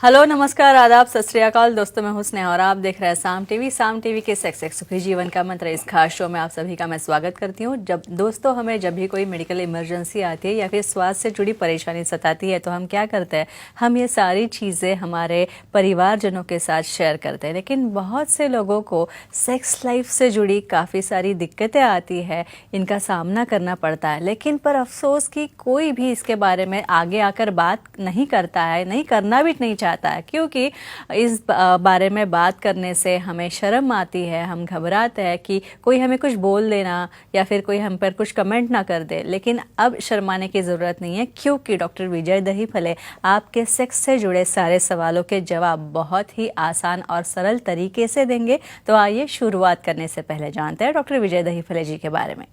Hello, नमस्कार, आदाब, सत श्री अकाल दोस्तों। मैं हूं स्नेहा और आप देख रहे हैं साम टीवी के सेक्स सुखी जीवन का मंत्र इस खास शो में आप सभी का मैं स्वागत करती हूं। जब भी कोई मेडिकल इमरजेंसी आती है या फिर स्वास्थ्य से जुड़ी परेशानी सताती है तो हम क्या करते हैं, हम ये सारी चीज़ें हमारे परिवारजनों के साथ शेयर करते हैं। लेकिन बहुत से लोगों को सेक्स लाइफ से जुड़ी काफ़ी सारी दिक्कतें आती है, इनका सामना करना पड़ता है। लेकिन पर अफसोस कि कोई भी इसके बारे में आगे आकर बात नहीं करता है, नहीं करना भी नहीं चाहता है, क्योंकि इस बारे में बात करने से हमें शर्म आती है, हम घबराते हैं कि कोई हमें कुछ बोल देना या फिर कोई हम पर कुछ कमेंट ना कर दे। लेकिन अब शर्माने की ज़रूरत नहीं है, क्योंकि डॉक्टर विजय दहीफले आपके सेक्स से जुड़े सारे सवालों के जवाब बहुत ही आसान और सरल तरीके से देंगे। तो आइए शुरुआत करने से पहले जानते हैं डॉक्टर विजय दहीफले जी के बारे में।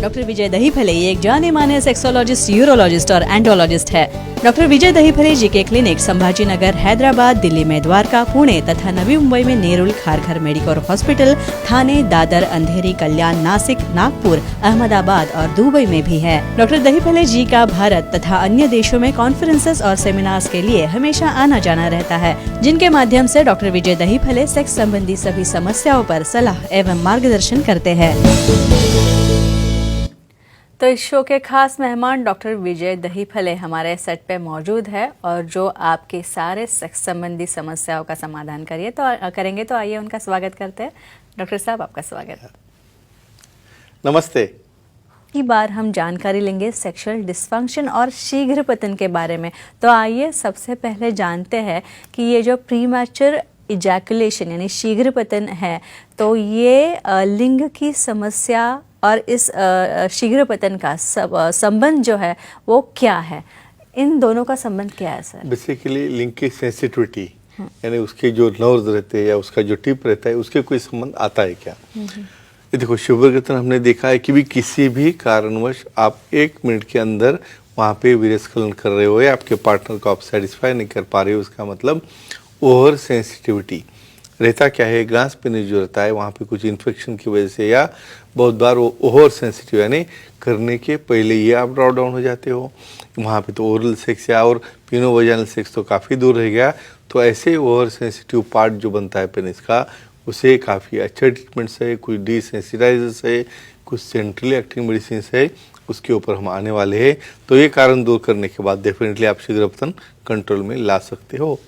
डॉक्टर विजय दहीफले एक जाने माने सेक्सोलॉजिस्ट, यूरोलॉजिस्ट और एंडोलॉजिस्ट है। डॉक्टर विजय दहीफले जी के क्लिनिक संभाजी नगर, हैदराबाद, दिल्ली में द्वारका, पुणे तथा नवी मुंबई में नेरुल, खारघर मेडिकोर हॉस्पिटल, थाने, दादर, अंधेरी, कल्याण, नासिक, नागपुर, अहमदाबाद और दुबई में भी है। डॉक्टर दहीफले जी का भारत तथा अन्य देशों में कॉन्फ्रेंसेस और सेमिनार्स के लिए हमेशा आना जाना रहता है, जिनके माध्यम से डॉक्टर विजय दहीफले सेक्स संबंधी सभी समस्याओं पर सलाह एवं मार्गदर्शन करते हैं। तो इस शो के खास मेहमान डॉक्टर विजय दहीफले हमारे सेट पे मौजूद है और जो आपके सारे सेक्स संबंधी समस्याओं का समाधान करेंगे। तो आइए उनका स्वागत करते हैं। डॉक्टर साहब, आपका स्वागत। नमस्ते। की बार हम जानकारी लेंगे सेक्सुअल डिस्फंक्शन और शीघ्र पतन के बारे में। तो आइए सबसे पहले जानते हैं कि ये जो प्रीमैच्योर इजैकुलेशन यानी शीघ्र पतन है, तो ये लिंग की समस्या और इस शीघ्र पतन का संबंध जो है वो क्या है? इन दोनों का संबंध क्या है सर? बेसिकली लिंग की सेंसिटिविटी यानी उसके जो नर्व्स रहते हैं या उसका जो टिप रहता है, उसके कोई संबंध आता है क्या? ये देखो, शीघ्र पतन हमने देखा है कि भी किसी भी कारणवश आप 1 मिनट के अंदर वहाँ पे वीर्यस्खलन कर रहे हो या आपके पार्टनर को आप सेटिस्फाई नहीं कर पा रहे हो, उसका मतलब ओवर सेंसिटिविटी रहता क्या है, ग्लास पेनिस जो रहता है वहाँ पे कुछ इन्फेक्शन की वजह से या बहुत बार वो ओवर सेंसिटिव यानी करने के पहले ही आप ड्रॉप डाउन हो जाते हो। वहाँ पे तो ओरल सेक्स या और पिनोवजाइनल सेक्स तो काफ़ी दूर रह गया। तो ऐसे ओवर सेंसिटिव पार्ट जो बनता है पेनिस का, उसे काफ़ी अच्छे ट्रीटमेंट्स है, कुछ डिसेंसिटाइजर्स है, कुछ सेंट्रली एक्टिंग मेडिसिन है, उसके ऊपर हम आने वाले हैं। तो ये कारण दूर करने के बाद डेफिनेटली आप शीघ्र पतन कंट्रोल में ला सकते हो।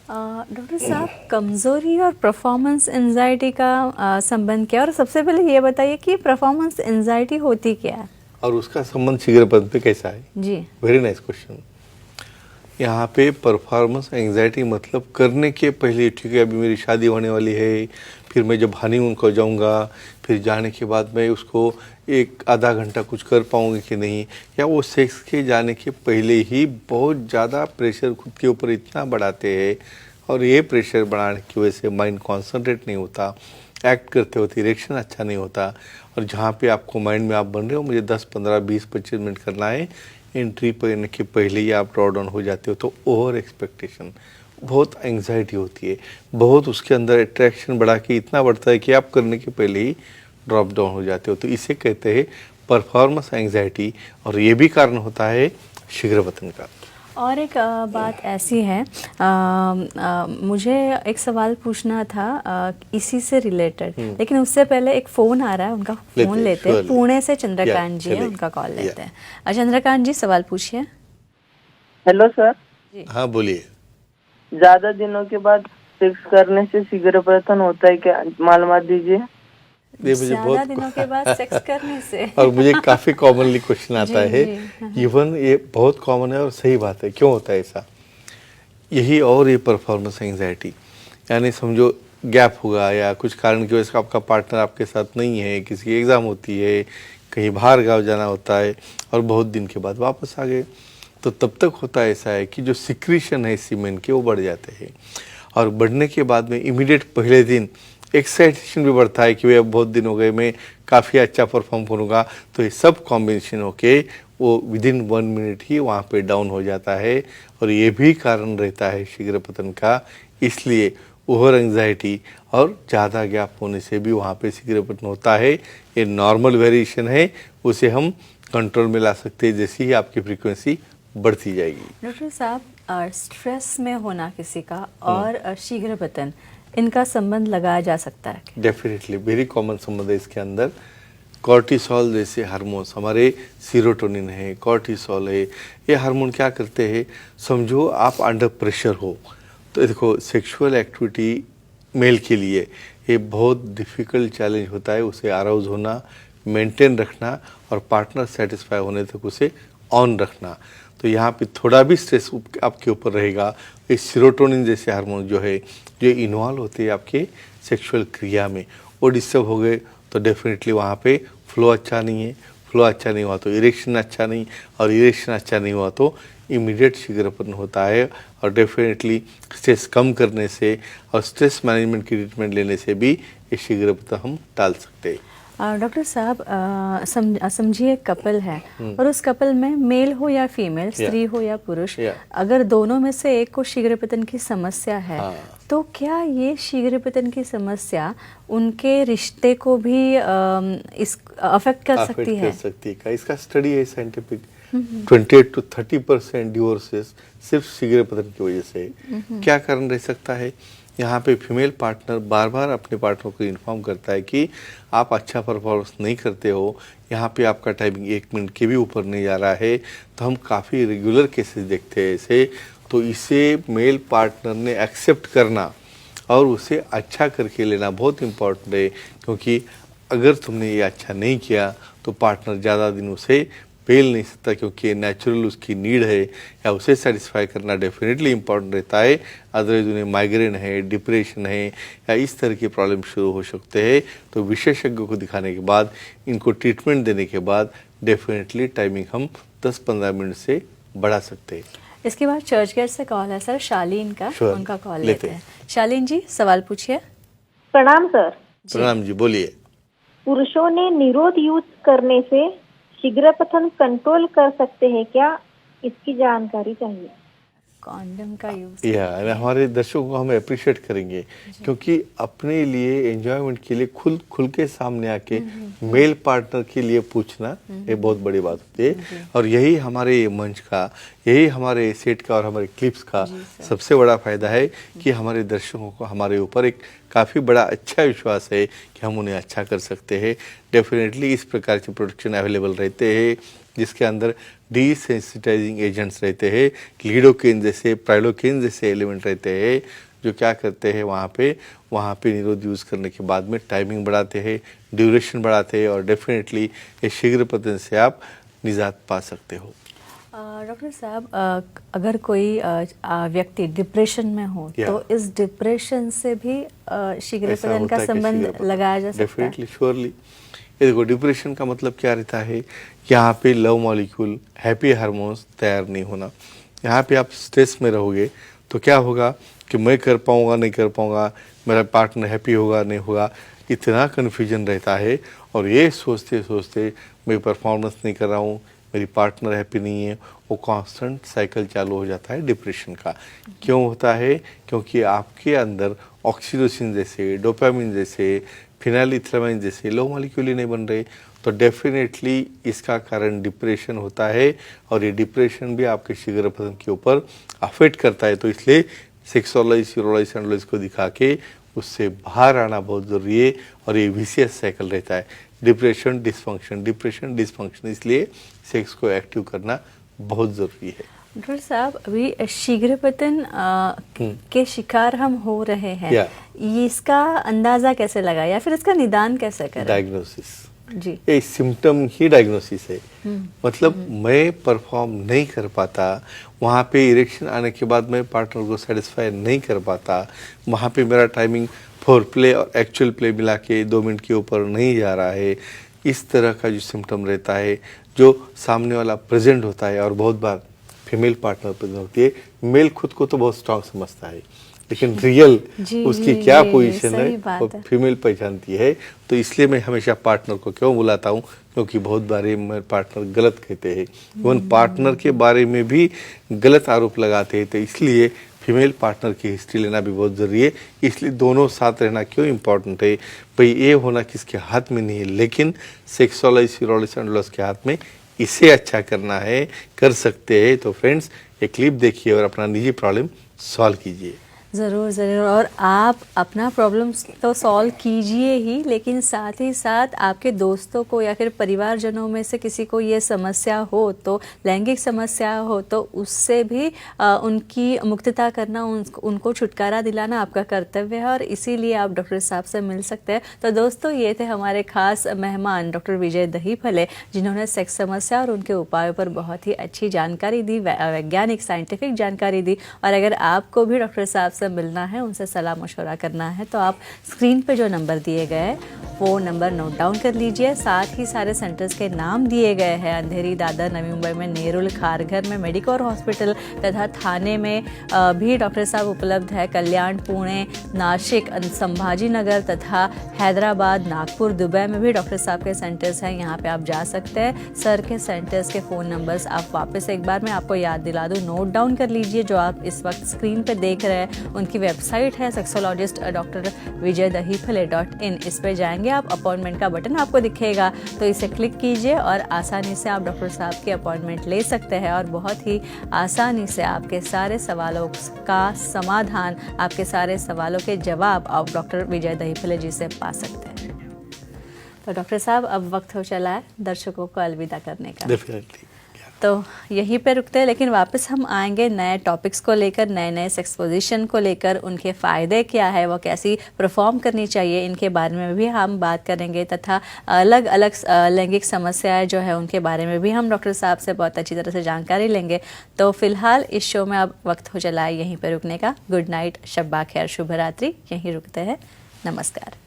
डॉक्टर साहब, कमज़ोरी और परफॉर्मेंस एंजाइटी का संबंध क्या है? और सबसे पहले ये बताइए कि परफॉर्मेंस एंजाइटी होती क्या है और उसका संबंध शीघ्र पतन पे कैसा है? जी, वेरी नाइस क्वेश्चन। यहाँ पे परफॉर्मेंस एंजाइटी मतलब करने के पहले, ठीक है अभी मेरी शादी होने वाली है, फिर मैं जब हनीमून को जाऊँगा, फिर जाने के बाद मैं उसको 1-आधा घंटा कुछ कर पाऊँगी कि नहीं, या वो सेक्स के जाने के पहले ही बहुत ज़्यादा प्रेशर खुद के ऊपर इतना बढ़ाते हैं और ये प्रेशर बढ़ाने की वजह से माइंड कॉन्सेंट्रेट नहीं होता, एक्ट करते होते इरेक्शन अच्छा नहीं होता। और जहाँ पे आपको माइंड में आप बन रहे हो मुझे 10, 15, 20, 25 मिनट करना है, एंट्री करने के पहले ही आप ड्रॉ डाउन हो जाते हो। तो ओवर एक्सपेक्टेशन, बहुत एंग्जाइटी होती है, बहुत उसके अंदर अट्रैक्शन बढ़ा के इतना बढ़ता है कि आप करने के पहले ही ड्रॉप डाउन हो जाते हो। तो इसे कहते हैं परफॉर्मेंस एंग्जाइटी और ये भी कारण होता है शीघ्र पतन का। और एक बात ऐसी है, मुझे एक सवाल पूछना था इसी से रिलेटेड, लेकिन उससे पहले एक फ़ोन आ रहा है, उनका फ़ोन लेते हैं। पुणे से चंद्रकांत जी है, उनका कॉल लेते हैं। चंद्रकांत जी, सवाल पूछिए। Hello sir. हाँ बोलिए। ज्यादा दिनों के बाद सेक्स करने से शीघ्र पतन होता है क्या, मालूमात दीजिए। ज्यादा दिनों के बाद सेक्स करने से और मुझे काफ़ी कॉमनली क्वेश्चन आता है, इवन ये बहुत कॉमन है और सही बात है। क्यों होता है ऐसा? यही और ये परफॉर्मेंस एंग्जाइटी, यानी समझो गैप होगा या कुछ कारण की वजह से आपका पार्टनर आपके साथ नहीं है, किसी की एग्ज़ाम होती है, कहीं बाहर गाँव जाना होता है और बहुत दिन के बाद वापस आ गए, तो तब तक होता ऐसा है कि जो सिक्रीशन है सीमेन के वो बढ़ जाते हैं और बढ़ने के बाद में इमीडिएट पहले दिन एक्साइटेशन भी बढ़ता है कि भाई अब बहुत दिन हो गए, मैं काफ़ी अच्छा परफॉर्म करूँगा। तो ये सब कॉम्बिनेशन होके वो विदिन 1 मिनट ही वहाँ पे डाउन हो जाता है और ये भी कारण रहता है शीघ्र पतन का। इसलिए ओवर एंग्जाइटी और ज़्यादा गैप होने से भी वहाँ पे शीघ्र पतन होता है। ये नॉर्मल वेरिएशन है, उसे हम कंट्रोल में ला सकते हैं जैसे ही आपकी फ्रीक्वेंसी बढ़ती जाएगी। डॉक्टर साहब, स्ट्रेस में होना किसी का और शीघ्र पतन, इनका संबंध लगाया जा सकता है? डेफिनेटली वेरी कॉमन संबंध है इसके अंदर। कॉर्टिसोल जैसे हार्मोन्स, हमारे सीरोटोनिन है, कॉर्टिसोल है, ये हार्मोन क्या करते हैं, समझो आप अंडर प्रेशर हो तो देखो सेक्सुअल एक्टिविटी मेल के लिए ये बहुत डिफ़िकल्ट चैलेंज होता है, उसे अराउज होना, मेंटेन रखना और पार्टनर सेटिस्फाई होने तक उसे ऑन रखना। तो यहाँ पे थोड़ा भी स्ट्रेस आपके ऊपर रहेगा, ये सीरोटोनिन जैसे हार्मोन जो है जो इन्वॉल्व होते हैं आपके सेक्सुअल क्रिया में, वो डिस्टर्ब हो गए तो डेफिनेटली वहाँ पे फ्लो अच्छा नहीं है, फ्लो अच्छा नहीं हुआ तो इरेक्शन अच्छा नहीं, और इरेक्शन अच्छा नहीं हुआ तो इमीडिएट शीघ्रपतन होता है। और डेफिनेटली स्ट्रेस कम करने से और स्ट्रेस मैनेजमेंट की ट्रीटमेंट लेने से भी ये शीघ्रपतन हम टाल सकते हैं। डॉक्टर साहब, समझिए कपल है और उस कपल में मेल हो या फीमेल, स्त्री हो या पुरुष, अगर दोनों में से एक को शीघ्रपतन की समस्या है, तो क्या ये शीघ्रपतन की समस्या उनके रिश्ते को भी इस अफेक्ट कर सकती है? इसका स्टडी है साइंटिफिक। 28 to 30% डिवोर्सेस सिर्फ शीघ्रपतन की वजह से। क्या कारण रह सकता है? यहाँ पे फीमेल पार्टनर बार बार अपने पार्टनर को इन्फॉर्म करता है कि आप अच्छा परफॉर्मेंस नहीं करते हो, यहाँ पे आपका टाइमिंग 1 मिनट के भी ऊपर नहीं जा रहा है। तो हम काफ़ी रेगुलर केसेस देखते हैं ऐसे। तो इसे मेल पार्टनर ने एक्सेप्ट करना और उसे अच्छा करके लेना बहुत इम्पोर्टेंट है, क्योंकि अगर तुमने ये अच्छा नहीं किया तो पार्टनर ज़्यादा दिन उसे पेल नहीं सकता, क्योंकि नेचुरल उसकी नीड है या उसे सेटिस्फाई करना डेफिनेटली इम्पोर्टेंट रहता है। अदरवाइज उन्हें माइग्रेन है, डिप्रेशन है या इस तरह के प्रॉब्लम शुरू हो सकते हैं। तो विशेषज्ञों को दिखाने के बाद, इनको ट्रीटमेंट देने के बाद डेफिनेटली टाइमिंग हम 10-15 मिनट से बढ़ा सकते हैं। इसके बाद चर्च गेट से कॉल है सर, शालीन का, उनका कॉल लेते हैं। शालीन जी, सवाल पूछिए। प्रणाम सर। प्रणाम जी, बोलिए। पुरुषों ने निरोध यूज करने से शीघ्रपतन कंट्रोल कर सकते हैं क्या, इसकी जानकारी चाहिए। कॉन्डम का यूज हमारे दर्शकों को हम अप्रिशिएट करेंगे, क्योंकि अपने लिए एंजॉयमेंट के लिए खुल के सामने आके मेल पार्टनर के लिए पूछना ये बहुत बड़ी बात होती है। और यही हमारे मंच का, यही हमारे सेट का और हमारे क्लिप्स का सबसे बड़ा फायदा है कि हमारे दर्शकों को हमारे ऊपर एक काफ़ी बड़ा अच्छा विश्वास है कि हम उन्हें अच्छा कर सकते हैं। डेफिनेटली इस प्रकार के प्रोडक्शन अवेलेबल रहते हैं जिसके अंदर डिसेंसिटाइजिंग एजेंट्स रहते हैं, लीडोकेन जैसे, प्राइलोकेन जैसे एलिमेंट रहते हैं, जो क्या करते हैं वहाँ पे निरोध यूज़ करने के बाद में टाइमिंग बढ़ाते हैं, ड्यूरेशन बढ़ाते हैं, और डेफिनेटली ये शीघ्रपतन से आप निजात पा सकते हो। डॉक्टर साहब, अगर कोई व्यक्ति डिप्रेशन में हो तो इस डिप्रेशन से भी शीघ्रपतन का संबंध लगाया जा सकता है? Definitely, surely. ये देखो, डिप्रेशन का मतलब क्या रहता है, यहाँ पे लव मॉलिक्यूल, हैप्पी हार्मोन्स तैयार नहीं होना। यहाँ पे आप स्ट्रेस में रहोगे तो क्या होगा कि मैं कर पाऊँगा नहीं कर पाऊँगा, मेरा पार्टनर हैप्पी होगा नहीं होगा, इतना कन्फ्यूजन रहता है। और ये सोचते सोचते मैं परफॉर्मेंस नहीं कर रहा हूँ, मेरी पार्टनर हैप्पी नहीं है, वो कांस्टेंट साइकिल चालू हो जाता है डिप्रेशन का। क्यों होता है? क्योंकि आपके अंदर ऑक्सीटोसिन जैसे, डोपामिन जैसे, फिनाइलइथामाइन जैसे लो मॉलिक्यूल ही नहीं बन रहे। तो डेफिनेटली इसका कारण डिप्रेशन होता है, और ये डिप्रेशन भी आपके शीघ्रपतन के ऊपर अफेक्ट करता है। तो इसलिए सेक्सोलॉजी, यूरोलॉजी, एंडोलॉजी को दिखा के उससे बाहर आना बहुत ज़रूरी है। और ये विशियस साइकिल रहता है, डिप्रेशन डिस्फंक्शन, इसलिए सेक्स को एक्टिव करना बहुत ज़रूरी है। डॉक्टर साहब, अभी शीघ्रपतन के शिकार हम हो रहे हैं, ये इसका अंदाजा कैसे लगाएं या फिर इसका निदान कैसे करें? डायग्नोसिस जी, ये सिम्टम ही डायग्नोसिस है। मतलब मैं परफॉर्म नहीं कर पाता, वहाँ पे इरेक्शन आने के बाद मैं पार्टनर को सेटिस्फाई नहीं कर पाता, वहाँ पे मेरा टाइमिंग फोर प्ले और एक्चुअल प्ले मिला के 2 मिनट के ऊपर नहीं जा रहा है, इस तरह का जो सिम्टम रहता है, जो सामने वाला प्रेजेंट होता है। और बहुत बार फीमेल पार्टनर प्रेजेंट होती है। मेल खुद को तो बहुत स्ट्रांग समझता है, लेकिन रियल उसकी क्या पोजीशन है वो फीमेल पहचानती है। तो इसलिए मैं हमेशा पार्टनर को क्यों बुलाता हूँ, क्योंकि बहुत बार मेरे पार्टनर गलत कहते हैं, इवन पार्टनर के बारे में भी गलत आरोप लगाते हैं। तो इसलिए फीमेल पार्टनर की हिस्ट्री लेना भी बहुत ज़रूरी है। इसलिए दोनों साथ रहना क्यों इम्पोर्टेंट है भाई, ये होना किसके हाथ में नहीं है, लेकिन सेक्सोलॉजी, यूरोलॉजी, एंडोलॉजी के हाथ में इसे अच्छा करना है, कर सकते हैं, तो फ्रेंड्स ये क्लिप देखिए और अपना निजी प्रॉब्लम सॉल्व कीजिए। ज़रूर ज़रूर, और आप अपना प्रॉब्लम तो सॉल्व कीजिए ही, लेकिन साथ ही साथ आपके दोस्तों को या फिर परिवारजनों में से किसी को ये समस्या हो, तो लैंगिक समस्या हो, तो उससे भी उनकी मुक्तता करना, उनको छुटकारा दिलाना आपका कर्तव्य है, और इसीलिए आप डॉक्टर साहब से मिल सकते हैं। तो दोस्तों, ये थे हमारे खास मेहमान डॉक्टर विजय दहीफले, जिन्होंने सेक्स समस्या और उनके उपायों पर बहुत ही अच्छी जानकारी दी, वैज्ञानिक साइंटिफिक जानकारी दी। और अगर आपको भी डॉक्टर साहब से मिलना है, उनसे सलाह मशवरा करना है, तो आप स्क्रीन पे जो नंबर दिए गए हैं वो नंबर नोट डाउन कर लीजिए। साथ ही सारे सेंटर्स के नाम दिए गए हैं, अंधेरी, दादर, नवी मुंबई में नेरुल, खारघर में मेडिकोर हॉस्पिटल तथा थाने में भी डॉक्टर साहब उपलब्ध है। कल्याण, पुणे, नासिक, संभाजी नगर तथा हैदराबाद, नागपुर, दुबई में भी डॉक्टर साहब के सेंटर्स हैं, यहाँ पे आप जा सकते हैं। सर के सेंटर्स के फ़ोन नंबर्स आप वापस एक बार मैं आपको याद दिला दूँ, नोट डाउन कर लीजिए। जो आप इस वक्त स्क्रीन पे देख रहे हैं, उनकी वेबसाइट है sexologist doctor Vijay Dahiphale .in। इस पे जाएंगे आप, अपॉइंटमेंट का बटन आपको दिखेगा, तो इसे क्लिक कीजिए और आसानी से आप डॉक्टर साहब की अपॉइंटमेंट ले सकते हैं, और बहुत ही आसानी से आपके सारे सवालों का समाधान, आपके सारे सवालों के जवाब आप डॉक्टर विजय दहीफले जी से पा सकते हैं। तो डॉक्टर साहब, अब वक्त हो चला है दर्शकों को अलविदा करने का। डेफिनेटली। तो यहीं पे रुकते हैं, लेकिन वापस हम आएंगे नए टॉपिक्स को लेकर, नए नए सेक्स पोजीशन को लेकर, उनके फ़ायदे क्या है, वो कैसी परफॉर्म करनी चाहिए, इनके बारे में भी हम बात करेंगे, तथा अलग अलग लैंगिक समस्याएं जो है उनके बारे में भी हम डॉक्टर साहब से बहुत अच्छी तरह से जानकारी लेंगे। तो फिलहाल इस शो में अब वक्त हो चला है यहीं पर रुकने का। गुड नाइट, शब्बा खैर, शुभ रात्रि, यहीं रुकते हैं। नमस्कार।